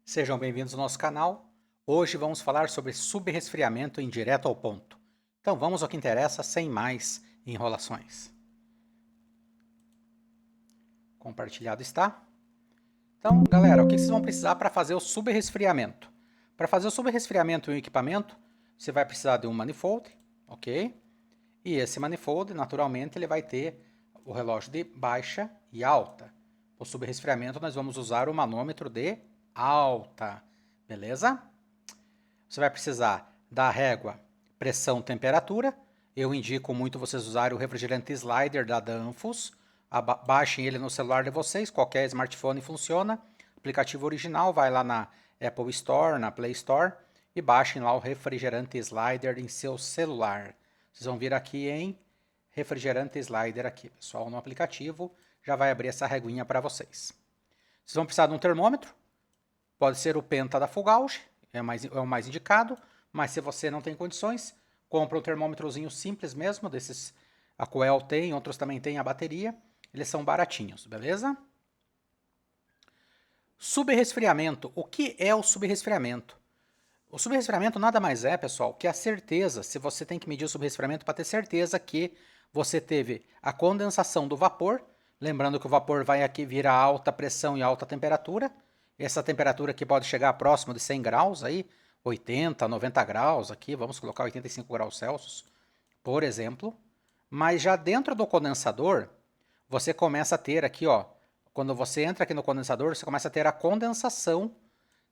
Sejam bem-vindos ao nosso canal. Hoje vamos falar sobre subresfriamento em direto ao ponto. Então vamos ao que interessa, sem mais enrolações. Compartilhado está. Então, galera, o que vocês vão precisar para fazer o subresfriamento? Para fazer o subresfriamento em um equipamento, você vai precisar de um manifold, ok? E esse manifold, naturalmente, ele vai ter o relógio de baixa e alta. Para o subresfriamento, nós vamos usar o manômetro de alta, beleza? Você vai precisar da régua pressão temperatura. Eu indico muito vocês usarem o refrigerante slider da Danfoss. Baixem ele no celular de vocês, qualquer smartphone funciona. Aplicativo original, vai lá na Apple Store, na Play Store e baixem lá o refrigerante slider em seu celular. Vocês vão vir aqui em refrigerante slider aqui, pessoal, no aplicativo, já vai abrir essa reguinha para vocês. Vocês vão precisar de um termômetro, pode ser o Penta da Fugauge, é o mais indicado, mas se você não tem condições, compra um termômetrozinho simples mesmo, desses a Coel tem, outros também tem a bateria, eles são baratinhos, beleza? Subresfriamento. O que é o subresfriamento? O subresfriamento nada mais é, pessoal, que a certeza, se você tem que medir o subresfriamento para ter certeza que você teve a condensação do vapor, lembrando que o vapor vai aqui vir a alta pressão e alta temperatura, essa temperatura aqui pode chegar próximo de 100 graus, aí, 80, 90 graus aqui, vamos colocar 85 graus Celsius, por exemplo. Mas já dentro do condensador, você começa a ter aqui, ó, quando você entra aqui no condensador, você começa a ter a condensação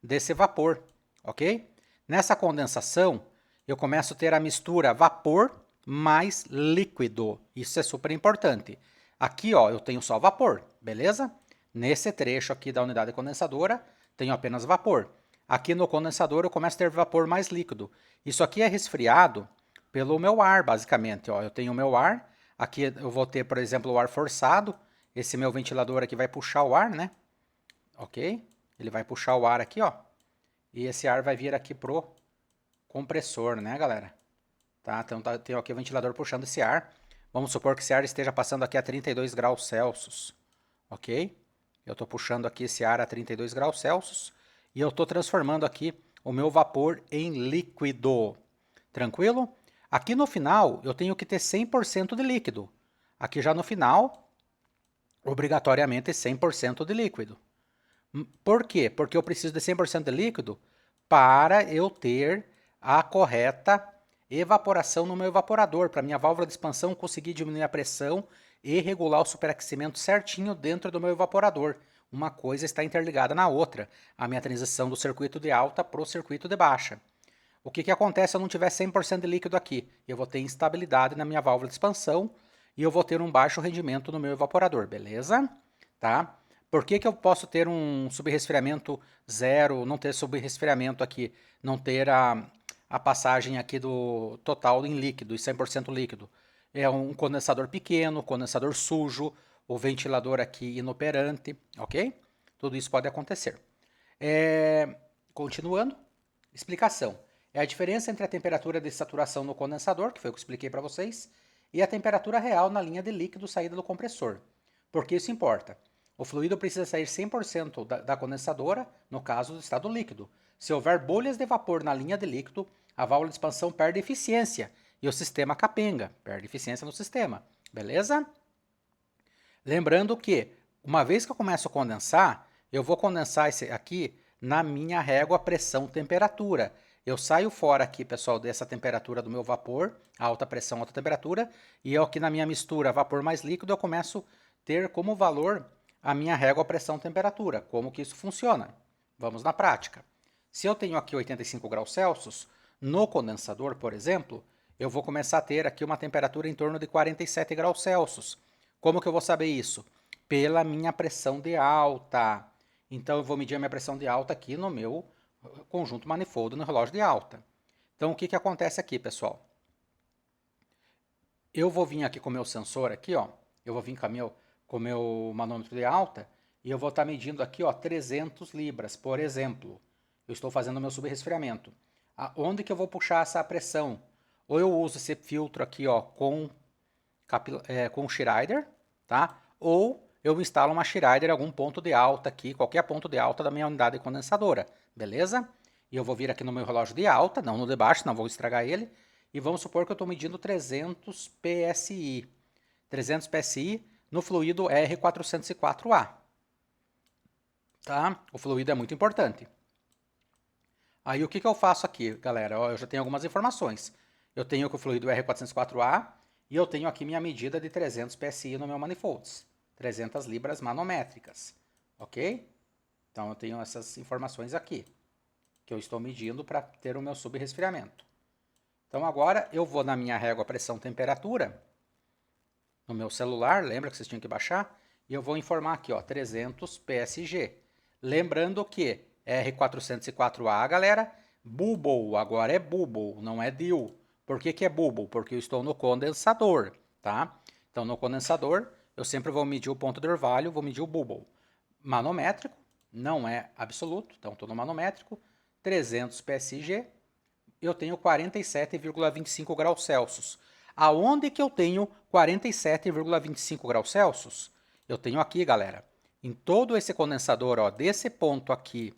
desse vapor, ok? Nessa condensação, eu começo a ter a mistura vapor mais líquido. Isso é super importante. Aqui, ó, eu tenho só vapor, beleza? Nesse trecho aqui da unidade condensadora, tenho apenas vapor. Aqui no condensador, eu começo a ter vapor mais líquido. Isso aqui é resfriado pelo meu ar, basicamente. Ó, eu tenho o meu ar. Aqui eu vou ter, por exemplo, o ar forçado. Esse meu ventilador aqui vai puxar o ar, né? Ok? Ele vai puxar o ar aqui, ó. E esse ar vai vir aqui pro compressor, né, galera? Tá? Então tem aqui o ventilador puxando esse ar. Vamos supor que esse ar esteja passando aqui a 32 graus Celsius, ok? Eu estou puxando aqui esse ar a 32 graus Celsius e eu estou transformando aqui o meu vapor em líquido. Tranquilo? Aqui no final eu tenho que ter 100% de líquido. Aqui já no final, obrigatoriamente 100% de líquido. Por quê? Porque eu preciso de 100% de líquido para eu ter a correta evaporação no meu evaporador, para minha válvula de expansão conseguir diminuir a pressão e regular o superaquecimento certinho dentro do meu evaporador. Uma coisa está interligada na outra, a minha transição do circuito de alta para o circuito de baixa. O que acontece se eu não tiver 100% de líquido aqui? Eu vou ter instabilidade na minha válvula de expansão e eu vou ter um baixo rendimento no meu evaporador, beleza? Tá? Por que eu posso ter um subresfriamento zero, não ter subresfriamento aqui, não ter a passagem aqui do total em líquido, 100% líquido? É um condensador pequeno, condensador sujo, o ventilador aqui inoperante, ok? Tudo isso pode acontecer. Continuando, explicação. É a diferença entre a temperatura de saturação no condensador, que foi o que eu expliquei para vocês, e a temperatura real na linha de líquido saída do compressor. Por que isso importa? O fluido precisa sair 100% da condensadora, no caso do estado líquido. Se houver bolhas de vapor na linha de líquido, a válvula de expansão perde eficiência e o sistema capenga, perde eficiência no sistema. Beleza? Lembrando que, uma vez que eu começo a condensar, eu vou condensar esse aqui na minha régua pressão-temperatura. Eu saio fora aqui, pessoal, dessa temperatura do meu vapor, alta pressão, alta temperatura, e eu aqui na minha mistura vapor mais líquido, eu começo a ter como valor a minha régua pressão-temperatura. Como que isso funciona? Vamos na prática. Se eu tenho aqui 85 graus Celsius, no condensador, por exemplo, eu vou começar a ter aqui uma temperatura em torno de 47 graus Celsius. Como que eu vou saber isso? Pela minha pressão de alta. Então, eu vou medir a minha pressão de alta aqui no meu conjunto manifold no relógio de alta. Então, o que acontece aqui, pessoal? Eu vou vir aqui com o meu sensor aqui, ó. Eu vou vir com o meu manômetro de alta e eu vou estar medindo aqui, ó, 300 libras, por exemplo. Eu estou fazendo o meu subresfriamento. Onde que eu vou puxar essa pressão? Ou eu uso esse filtro aqui, ó, com Schreider, tá? Ou eu instalo uma Schreider em algum ponto de alta aqui, qualquer ponto de alta da minha unidade condensadora, beleza? E eu vou vir aqui no meu relógio de alta, não no de baixo, não vou estragar ele, e vamos supor que eu estou medindo 300 PSI. 300 PSI no fluido R404A. Tá? O fluido é muito importante. Aí o que eu faço aqui, galera? Eu já tenho algumas informações. Eu tenho que o fluido R404A e eu tenho aqui minha medida de 300 PSI no meu manifolds. 300 libras manométricas. Ok? Então eu tenho essas informações aqui, que eu estou medindo para ter o meu subresfriamento. Então agora eu vou na minha régua pressão-temperatura, no meu celular, lembra que vocês tinham que baixar? E eu vou informar aqui, ó, 300 PSG. Lembrando que R404A, galera, bubble, agora é bubble, não é DIL. Por que é bubble? Porque eu estou no condensador, tá? Então, no condensador, eu sempre vou medir o ponto de orvalho, vou medir o bubble. Manométrico, não é absoluto, então estou no manométrico, 300 PSG, eu tenho 47,25 graus Celsius. Aonde que eu tenho 47,25 graus Celsius? Eu tenho aqui, galera, em todo esse condensador, ó, desse ponto aqui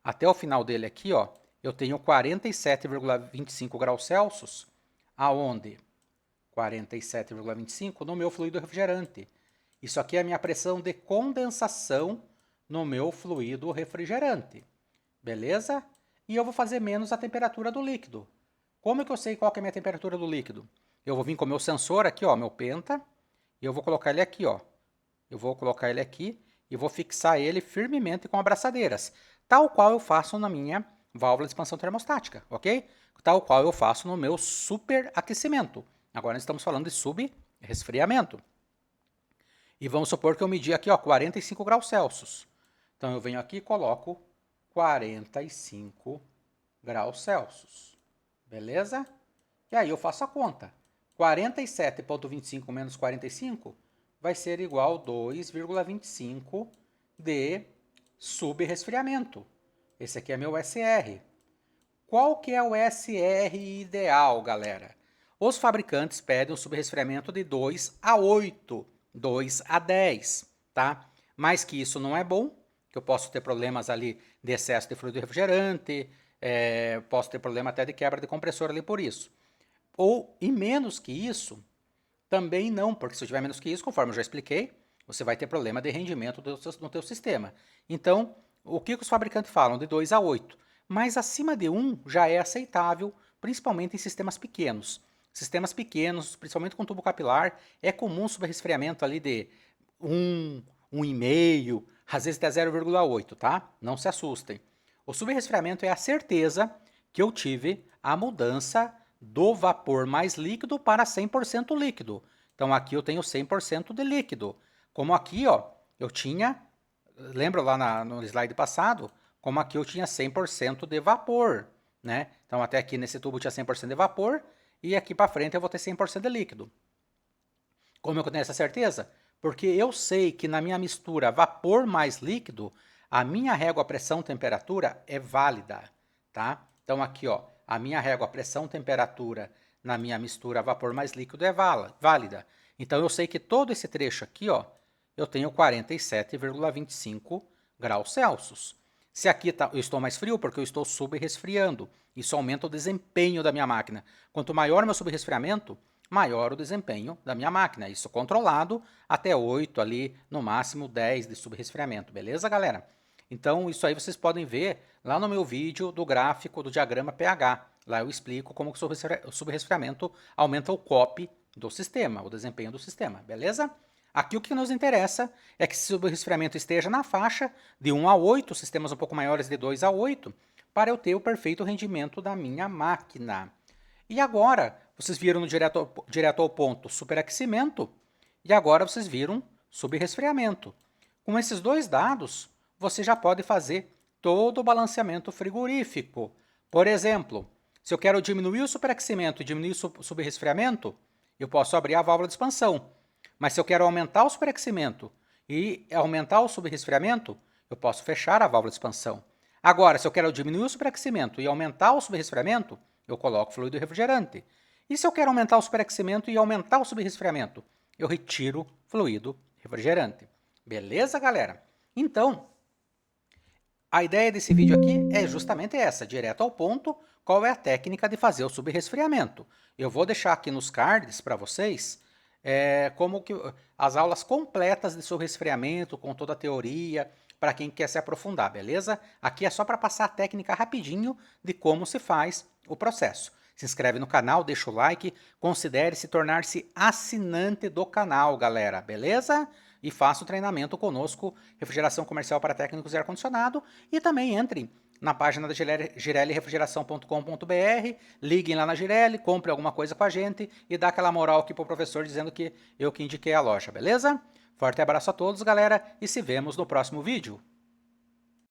até o final dele aqui, ó, eu tenho 47,25 graus Celsius. Aonde? 47,25 no meu fluido refrigerante. Isso aqui é a minha pressão de condensação no meu fluido refrigerante. Beleza? E eu vou fazer menos a temperatura do líquido. Como é que eu sei qual que é a minha temperatura do líquido? Eu vou vir com o meu sensor aqui, ó, meu penta, e eu vou colocar ele aqui, ó. Eu vou colocar ele aqui e vou fixar ele firmemente com abraçadeiras, tal qual eu faço na minha válvula de expansão termostática, ok? Tal qual eu faço no meu superaquecimento. Agora nós estamos falando de subresfriamento. E vamos supor que eu medi aqui, ó, 45 graus Celsius. Então eu venho aqui e coloco 45 graus Celsius. Beleza? E aí eu faço a conta. 47,25 menos 45 vai ser igual a 2,25 de subresfriamento. Esse aqui é meu SR. Qual que é o SR ideal, galera? Os fabricantes pedem um subresfriamento de 2 a 8, 2 a 10, tá? Mais que isso não é bom, que eu posso ter problemas ali de excesso de fluido refrigerante, posso ter problema até de quebra de compressor ali por isso. Ou, e menos que isso, também não, porque se eu tiver menos que isso, conforme eu já expliquei, você vai ter problema de rendimento no teu sistema. Então, o que os fabricantes falam? De 2 a 8. Mas acima de 1 já é aceitável, principalmente em sistemas pequenos. Sistemas pequenos, principalmente com tubo capilar, é comum subresfriamento ali de 1, 1,5, às vezes até 0,8, tá? Não se assustem. O subresfriamento é a certeza que eu tive a mudança do vapor mais líquido para 100% líquido. Então aqui eu tenho 100% de líquido. Como aqui, ó, eu tinha, lembra lá no slide passado, como aqui eu tinha 100% de vapor, né? Então até aqui nesse tubo tinha 100% de vapor e aqui para frente eu vou ter 100% de líquido. Como eu tenho essa certeza? Porque eu sei que na minha mistura vapor mais líquido, a minha régua pressão-temperatura é válida, tá? Então aqui, ó, a minha régua pressão-temperatura na minha mistura vapor mais líquido é válida. Então eu sei que todo esse trecho aqui, ó, eu tenho 47,25 graus Celsius. Se aqui eu estou mais frio, porque eu estou subresfriando. Isso aumenta o desempenho da minha máquina. Quanto maior o meu subresfriamento, maior o desempenho da minha máquina. Isso controlado até 8 ali, no máximo 10 de subresfriamento. Beleza, galera? Então, isso aí vocês podem ver lá no meu vídeo do gráfico do diagrama pH. Lá eu explico como o subresfriamento aumenta o COP do sistema, o desempenho do sistema. Beleza? Aqui o que nos interessa é que esse subresfriamento esteja na faixa de 1 a 8, sistemas um pouco maiores de 2 a 8, para eu ter o perfeito rendimento da minha máquina. E agora, vocês viram direto ao ponto superaquecimento, e agora vocês viram subresfriamento. Com esses dois dados, você já pode fazer todo o balanceamento frigorífico. Por exemplo, se eu quero diminuir o superaquecimento e diminuir o subresfriamento, eu posso abrir a válvula de expansão. Mas se eu quero aumentar o superaquecimento e aumentar o subresfriamento, eu posso fechar a válvula de expansão. Agora, se eu quero diminuir o superaquecimento e aumentar o subresfriamento, eu coloco fluido refrigerante. E se eu quero aumentar o superaquecimento e aumentar o subresfriamento, eu retiro fluido refrigerante. Beleza, galera? Então, a ideia desse vídeo aqui é justamente essa, direto ao ponto, qual é a técnica de fazer o subresfriamento. Eu vou deixar aqui nos cards para vocês como que as aulas completas de subresfriamento, com toda a teoria, para quem quer se aprofundar, beleza? Aqui é só para passar a técnica rapidinho de como se faz o processo. Se inscreve no canal, deixa o like, considere se tornar-se assinante do canal, galera, beleza? E faça o treinamento conosco, refrigeração comercial para técnicos e ar-condicionado, e também entre na página da girelirefrigeração.com.br, liguem lá na Girelli, compre alguma coisa com a gente e dá aquela moral aqui pro professor dizendo que eu que indiquei a loja, beleza? Forte abraço a todos, galera, e se vemos no próximo vídeo.